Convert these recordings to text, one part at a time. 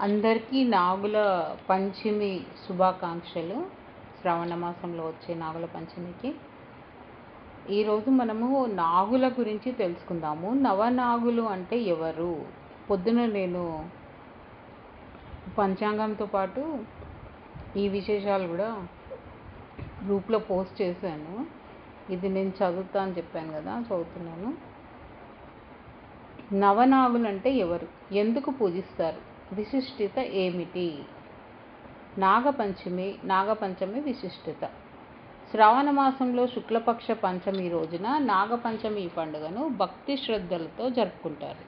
అందరికీ నాగుల పంచమి శుభాకాంక్షలు. శ్రావణ మాసంలో వచ్చే నాగుల పంచమికి ఈరోజు మనము నాగుల గురించి తెలుసుకుందాము. నవనాగులు అంటే ఎవరు? పొద్దున నేను పంచాంగంతో పాటు ఈ విశేషాలు కూడా గ్రూప్లో పోస్ట్ చేశాను. ఇది నేను చదువుతా అని చెప్పాను కదా, చదువుతున్నాను. నవనాగులు అంటే ఎవరు? ఎందుకు పూజిస్తారు? విశిష్టత ఏమిటి? నాగపంచమి విశిష్టత. శ్రావణ మాసంలో శుక్లపక్ష పంచమి రోజున నాగపంచమి పండుగను భక్తి శ్రద్ధలతో జరుపుకుంటారు.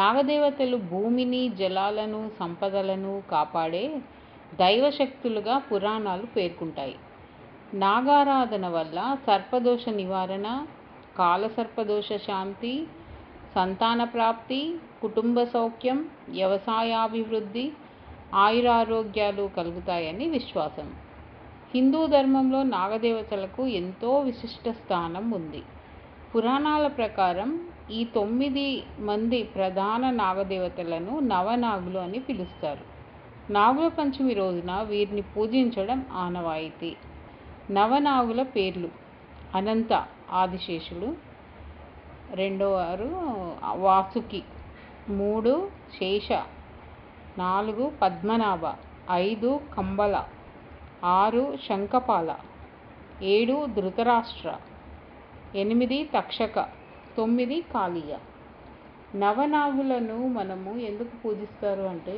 నాగదేవతలు భూమిని, జలాలను, సంపదలను కాపాడే దైవశక్తులుగా పురాణాలు పేర్కొంటాయి. నాగారాధన వల్ల సర్పదోష నివారణ, కాలసర్పదోష శాంతి, సంతాన ప్రాప్తి, కుటుంబ సౌఖ్యం, వ్యవసాయాభివృద్ధి, ఆయురారోగ్యాలు కలుగుతాయని విశ్వాసం. హిందూ ధర్మంలో నాగదేవతలకు ఎంతో విశిష్ట స్థానం ఉంది. పురాణాల ప్రకారం ఈ 9 మంది ప్రధాన నాగదేవతలను నవనాగులు అని పిలుస్తారు. నాగుల పంచమి రోజున వీరిని పూజించడం ఆనవాయితీ. నవనాగుల పేర్లు: అనంత ఆదిశేషుడు, 2 వాసుకి, 3 శేష, 4 పద్మనాభ, 5 కంబల, 6 శంఖపాల, 7 ధృతరాష్ట్ర, 8 తక్షక, 9 కాళీయ. నవనాగులను మనము ఎందుకు పూజిస్తారు అంటే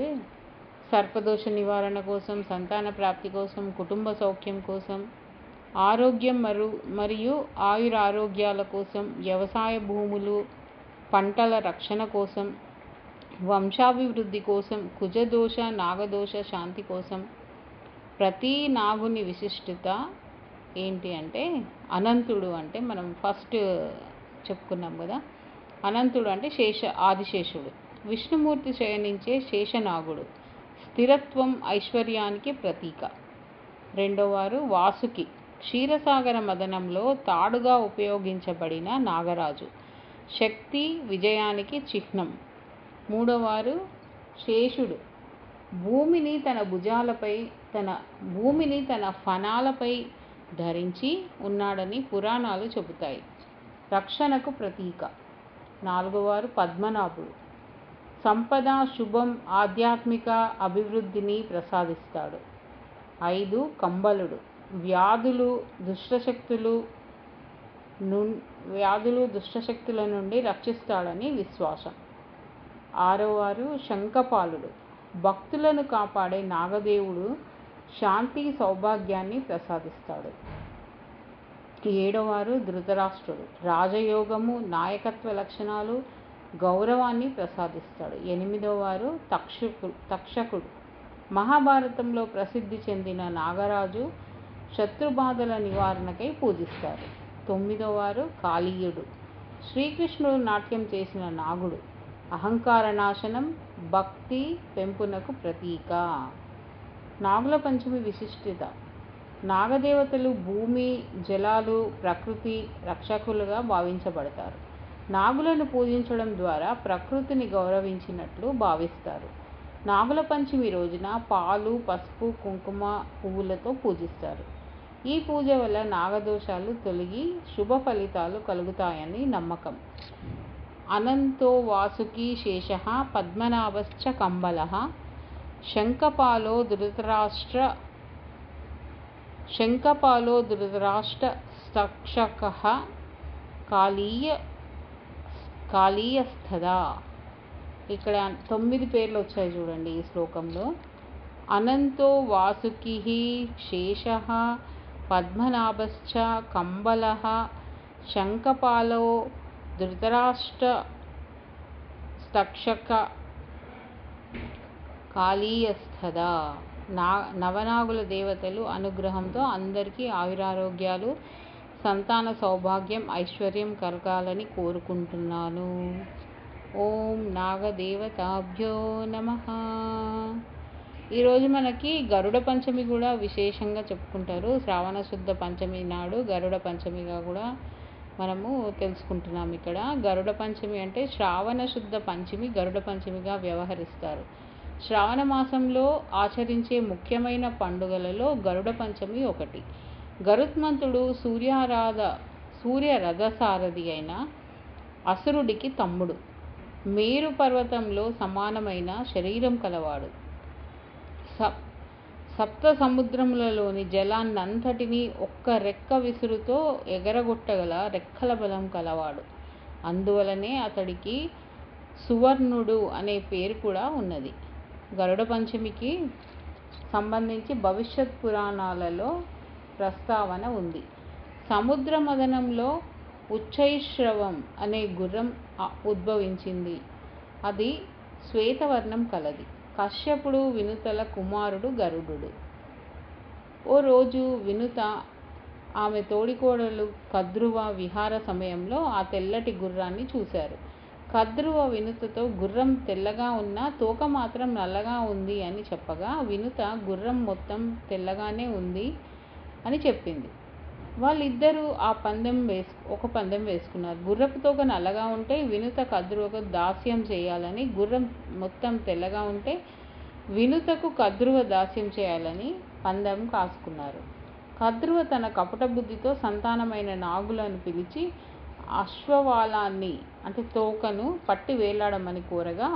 సర్పదోష నివారణ కోసం, సంతాన ప్రాప్తి కోసం, కుటుంబ సౌఖ్యం కోసం, ఆరోగ్యం మరియు ఆయురారోగ్యాల కోసం, వ్యవసాయ భూములు, పంటల రక్షణ కోసం, వంశాభివృద్ధి కోసం, కుజదోష, నాగదోష శాంతి కోసం. ప్రతి నాగుని విశిష్టత ఏంటి అంటే అనంతుడు. అంటే మనం ఫస్ట్ చెప్పుకున్నాం కదా, అనంతుడు అంటే ఆదిశేషుడు. విష్ణుమూర్తి శయనించే శేషనాగుడు, స్థిరత్వం, ఐశ్వర్యానికి ప్రతీక. 2 వాసుకి, క్షీరసాగర మదనంలో తాడుగా ఉపయోగించబడిన నాగరాజు, శక్తి, విజయానికి చిహ్నం. 3 శేషుడు, భూమిని తన ఫణాలపై ధరించి ఉన్నాడని పురాణాలు చెబుతాయి. రక్షణకు ప్రతీక. 4 పద్మనాభుడు, సంపద, శుభం, ఆధ్యాత్మిక అభివృద్ధిని ప్రసాదిస్తాడు. 5 కంబలుడు, వ్యాధులు దుష్టశక్తుల నుండి రక్షిస్తాడని విశ్వాసం. 6 శంఖపాలుడు, భక్తులను కాపాడే నాగదేవుడు, శాంతి, సౌభాగ్యాన్ని ప్రసాదిస్తాడు. 7 ధృతరాష్ట్రుడు, రాజయోగము, నాయకత్వ లక్షణాలు, గౌరవాన్ని ప్రసాదిస్తాడు. 8 తక్షకుడు, మహాభారతంలో ప్రసిద్ధి చెందిన నాగరాజు, శత్రుబాధల నివారణకై పూజిస్తారు. 9 కాళీయుడు, శ్రీకృష్ణుడు నాట్యం చేసిన నాగుడు, అహంకార నాశనం, భక్తి పెంపునకు ప్రతీక. నాగుల పంచమి విశిష్టత. నాగదేవతలు భూమి, జలాలు, ప్రకృతి రక్షకులుగా భావించబడతారు. నాగులను పూజించడం ద్వారా ప్రకృతిని గౌరవించినట్లు భావిస్తారు. నాగుల పంచమి రోజున పాలు, పసుపు, కుంకుమ, పువ్వులతో పూజిస్తారు. ఈ పూజ వల్ల నాగదోషాలు తొలగి శుభ ఫలితాలు కలుగుతాయని నమ్మకం. అనంతో వాసుకి శేషః, పద్మనాభశ్చ కంబలః, శంఖపాలో ధృతరాష్ట్ర తక్షకః, కాళీయస్థదా. ఇక్కడ 9 పేర్లు వచ్చాయి చూడండి ఈ శ్లోకంలో. అనంతో వాసుకిః శేషః, పద్మనాభశ్చ కంబలః, శంఖపాలో ధృతరాష్ట్ర తక్షక, కాళీయస్థదా. నవనాగుల దేవతలు అనుగ్రహంతో అందరికీ ఆయురారోగ్యాలు, సంతాన సౌభాగ్యం, ఐశ్వర్యం కలగాలని కోరుకుంటున్నాను. ఓం నాగదేవతాభ్యో నమః. ఈరోజు మనకి గరుడ పంచమి కూడా విశేషంగా చెప్పుకుంటారు. శ్రావణ శుద్ధ పంచమి నాడు గరుడ పంచమిగా కూడా మనము తెలుసుకుంటున్నాం. ఇక్కడ గరుడ పంచమి అంటే శ్రావణ శుద్ధ పంచమి గరుడ పంచమిగా వ్యవహరిస్తారు. శ్రావణ మాసంలో ఆచరించే ముఖ్యమైన పండుగలలో గరుడ పంచమి ఒకటి. గరుత్మంతుడు సూర్య రథసారథి అయిన అసురుడికి తమ్ముడు. మేరు పర్వతంలో సమానమైన శరీరం కలవాడు. సప్త సముద్రములలోని జలాన్నంతటినీ ఒక్క రెక్క విసురుతో ఎగరగొట్టగల రెక్కల బలం కలవాడు. అందువలనే అతడికి సువర్ణుడు అనే పేరు కూడా ఉన్నది. గరుడ పంచమికి సంబంధించి భవిష్యత్ పురాణాలలో ప్రస్తావన ఉంది. సముద్ర మదనంలో ఉచ్చైశ్రవం అనే గుర్రం ఉద్భవించింది. అది శ్వేతవర్ణం కలది. కశ్యపుడు వినుతల కుమారుడు గరుడు. ఓ రోజు వినుత ఆమె తోడికోడలు కద్రువ విహార సమయంలో ఆ తెల్లటి గుర్రాన్ని చూశారు. కద్రువ వినుతతో గుర్రం తెల్లగా ఉన్నా తోక మాత్రం నల్లగా ఉంది అని చెప్పగా, వినుత గుర్రం మొత్తం తెల్లగానే ఉంది అని చెప్పింది. వాళ్ళిద్దరూ ఒక పందెం వేసుకున్నారు. గుర్రపు తోక నల్లగా ఉంటే వినుత కద్రువకు దాస్యం చేయాలని, గుర్రం మొత్తం తెల్లగా ఉంటే వినుతకు కద్రువ దాస్యం చేయాలని పందెం కాసుకున్నారు. కద్రువ తన కపట బుద్ధితో సంతానమైన నాగులను పిలిచి అశ్వవాలాన్ని అంటే తోకను పట్టి వేలాడమని కోరగా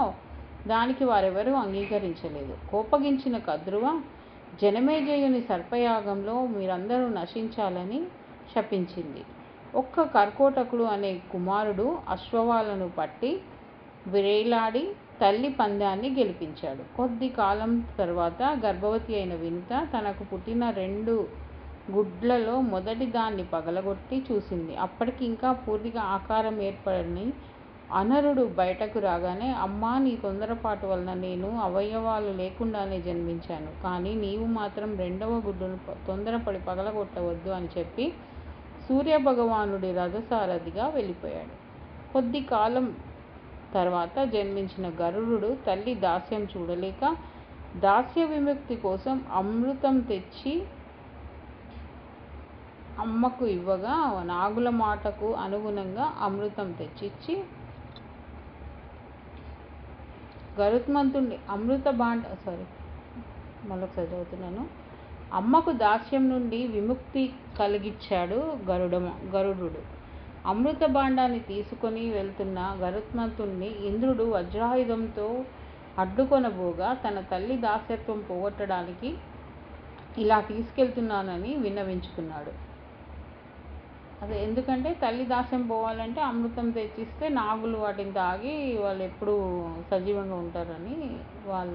దానికి వారెవరూ అంగీకరించలేదు. కోపగించిన కద్రువ జనమేజయుని సర్పయాగంలో మీరందరూ నశించాలని శపించింది. ఒక్క కర్కోటకుడు అనే కుమారుడు అశ్వవాలను పట్టి వేలాడి తల్లి పందాన్ని గెలిపించాడు. కొద్ది కాలం తర్వాత గర్భవతి అయిన వినుత తనకు పుట్టిన 2 గుడ్లలో మొదటి దాన్ని పగలగొట్టి చూసింది. అప్పటికి ఇంకా పూర్తిగా ఆకారం ఏర్పడని అనరుడు బయటకు రాగానే, అమ్మా, నీ తొందరపాటు వలన నేను అవయవాలు లేకుండానే జన్మించాను. కానీ నీవు మాత్రం 2వ గుడ్డును తొందరపడి పగలగొట్టవద్దు అని చెప్పి సూర్యభగవానుడి రథసారథిగా వెళ్ళిపోయాడు. కొద్ది కాలం తర్వాత జన్మించిన గరుడు తల్లి దాస్యం చూడలేక దాస్య విముక్తి కోసం అమృతం తెచ్చి అమ్మకు ఇవ్వగా, నాగుల మాటకు అనుగుణంగా అమృతం తెచ్చిచ్చి గరుత్మంతుడి అమ్మకు దాస్యం నుండి విముక్తి కలిగిచ్చాడు గరుడు. అమృత భాండాన్ని తీసుకొని వెళ్తున్న గరుత్మంతుణ్ణి ఇంద్రుడు వజ్రాయుధంతో అడ్డుకొనబోగా, తన తల్లి దాస్యత్వం పోగొట్టడానికి ఇలా తీసుకెళ్తున్నానని విన్నవించుకున్నాడు. అదే ఎందుకంటే తల్లి దాస్యం పోవాలంటే అమృతం తెచ్చిస్తే నాగులు వాటిని తాగి వాళ్ళు ఎప్పుడూ సజీవంగా ఉంటారని వాళ్ళ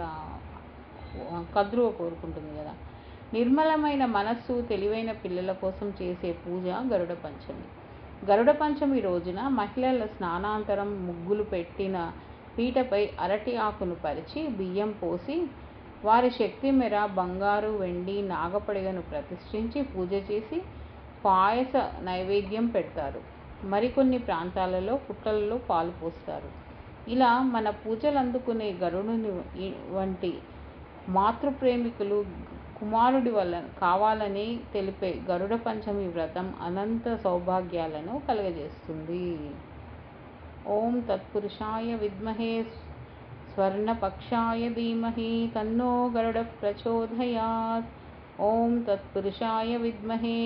కద్రువ కోరుకుంటుంది కదా. నిర్మలమైన మనస్సు, తెలివైన పిల్లల కోసం చేసే పూజ గరుడ పంచమి. గరుడ పంచమి రోజున మహిళల స్నానాంతరం ముగ్గులు పెట్టిన పీటపై అరటి ఆకును పరిచి బియ్యం పోసి వారి శక్తి మేర బంగారు, వెండి, నాగపడిగను ప్రతిష్ఠించి పూజ చేసి పాయస నైవేద్యం పెడతారు. మరికొన్ని ప్రాంతాలలో పుట్టలలో పాలు పోస్తారు. ఇలా మన పూజలు అందుకునే గరుడుని వంటి మాతృప్రేమికులు కుమారుడి వల్ల కావాలని తెలిపే గరుడ పంచమి వ్రతం అనంత సౌభాగ్యాలను కలుగజేస్తుంది. ఓం తత్పురుషాయ విద్మహే స్వర్ణపక్షాయ ధీమహి తన్నో గరుడ ప్రచోదయాత్. ఓం తత్పురుషాయ విద్మహే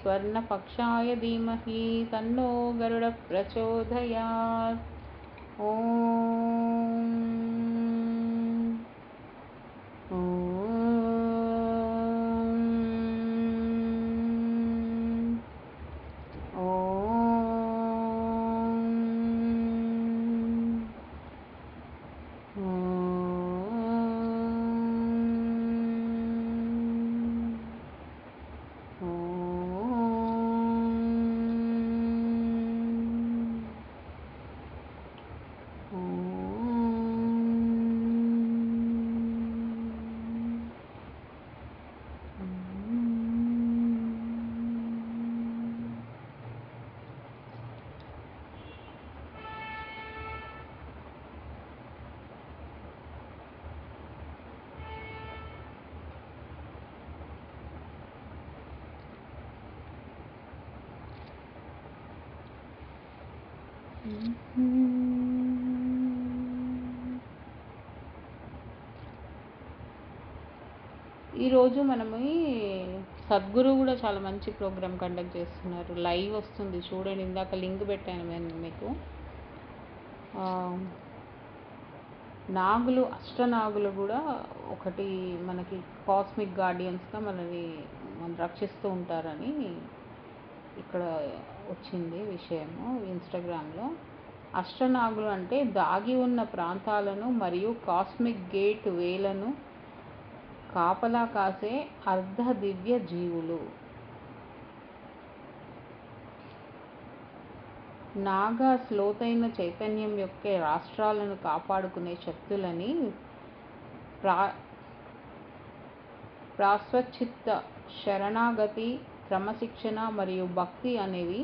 స్వర్ణపక్షాయ ధీమహి తన్నో గరుడ ప్రచోదయాత్. ఓం ఈరోజు మనము సద్గురు కూడా చాలా మంచి ప్రోగ్రామ్ కండక్ట్ చేస్తున్నారు. లైవ్ వస్తుంది చూడండి. ఇందాక లింక్ పెట్టాను నేను మీకు. నాగులు, అష్టనాగులు కూడా ఒకటి మనకి కాస్మిక్ గార్డియన్స్గా మనం రక్షిస్తూ ఉంటారని ఇక్కడ వచ్చింది విషయము ఇన్స్టాగ్రామ్లో. అష్టనాగులు అంటే దాగి ఉన్న ప్రాంతాలను మరియు కాస్మిక్ గేట్ వేలను కాపలా కాసే అర్ధ దివ్య జీవులు. నాగాస్ లోతైన చైతన్యం యొక్క రాష్ట్రాలను కాపాడుకునే శక్తులని ప్రాశ్వచిత్త, శరణాగతి, క్రమశిక్షణ మరియు భక్తి అనేవి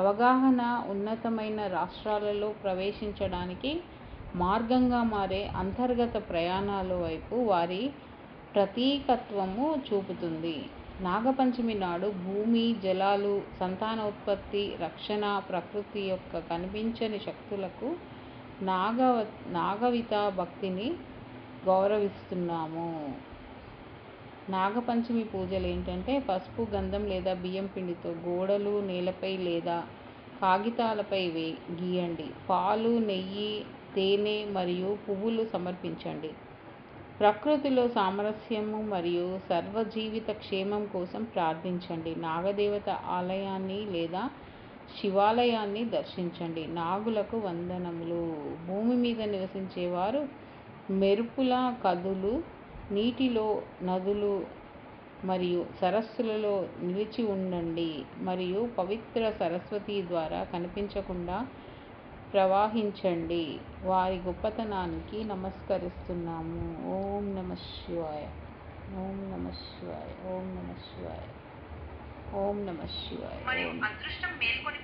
అవగాహన ఉన్నతమైన రాష్ట్రాలలో ప్రవేశించడానికి మార్గంగా మారే అంతర్గత ప్రయాణాల వైపు వారి ప్రతీకత్వము చూపుతుంది. నాగపంచమి నాడు భూమి, జలాలు, సంతానోత్పత్తి, రక్షణ, ప్రకృతి యొక్క కనిపించని శక్తులకు నాగవిత భక్తిని గౌరవిస్తున్నాము. నాగపంచమి పూజలు ఏంటంటే పసుపు, గంధం లేదా బియ్యం పిండితో గోడలు, నేలపై లేదా కాగితాలపై గీయండి. పాలు, నెయ్యి, తేనె మరియు పువ్వులు సమర్పించండి. ప్రకృతిలో సామరస్యము మరియు సర్వజీవిత క్షేమం కోసం ప్రార్థించండి. నాగదేవత ఆలయాన్ని లేదా శివాలయాన్ని దర్శించండి. నాగులకు వందనములు. భూమి మీద నివసించేవారు మెరుపుల కదులు, నీటిలో, నదులు మరియు సరస్సులలో నిలిచి ఉండండి మరియు పవిత్ర సరస్వతి ద్వారా కనిపించకుండా ప్రవహించండి. వారి గొప్పతనానికి నమస్కరిస్తున్నాము. ఓం నమః శివాయ. ఓం నమః శివాయ. ఓం నమః శివాయ. ఓం నమః శివాయ. మరియు అదృష్టం మేల్కొని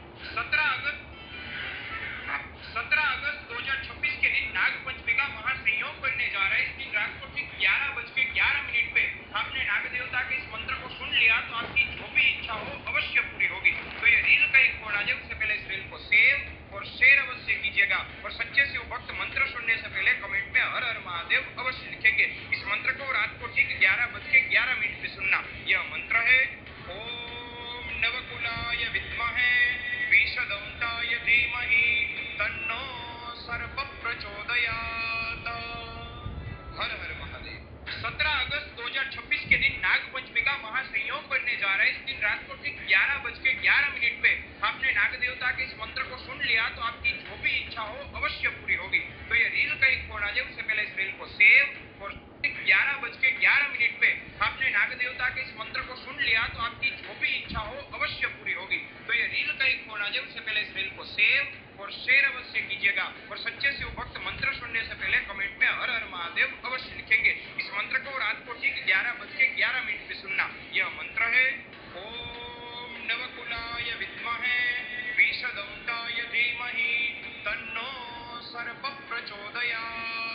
17 अगस्त 2026 के दिन नाग पंचमी का महासंयोग बनने जा रहा है। इस दिन रात को ठीक 11:11 पे आपने नाग देवता के इस मंत्र को सुन लिया तो आपकी जो भी इच्छा हो अवश्य पूरी होगी। तो ये रील का एक कोड आ जाए, उससे पहले इस रील को सेव और शेयर अवश्य कीजिएगा और सच्चे से भक्त मंत्र सुनने से पहले कमेंट में हर हर महादेव अवश्य लिखेंगे। इस मंत्र को रात को ठीक 11:11 पे सुनना। यह मंत्र है ओम नवकुलाय विद्महे विषदंताय धीमहि तन्नो सर्प प्रचोदयात्। हर हर महादेव। 17 अगस्त 2026 के दिन नाग पंचमी का महासंयोग बनने जा रहा है। इस दिन रात को ठीक 11:11 पे आपने नाग देवता के इस मंत्र को सुन लिया तो आपकी जो भी इच्छा हो अवश्य पूरी होगी। तो ये रील का एक कोड आ जाए, उससे पहले इस रील को सेव और 11:11 पे आपने नाग देवता के इस मंत्र को सुन लिया तो आपकी जो भी इच्छा हो अवश्य पूरी होगी। तो ये रील का एक कोड आ जाए, उससे पहले इस रील को सेव और शेयर अवश्य कीजिएगा और सच्चे से भक्त मंत्र सुनने से पहले कमेंट में हर हर महादेव अवश्य लिखेंगे। इस मंत्र को रात को ठीक 11:11 पे सुनना। यह मंत्र है ओम नवकुलाय विद्महे विषदंताय धीमहि तन्नो सर्प प्रचोदयात्।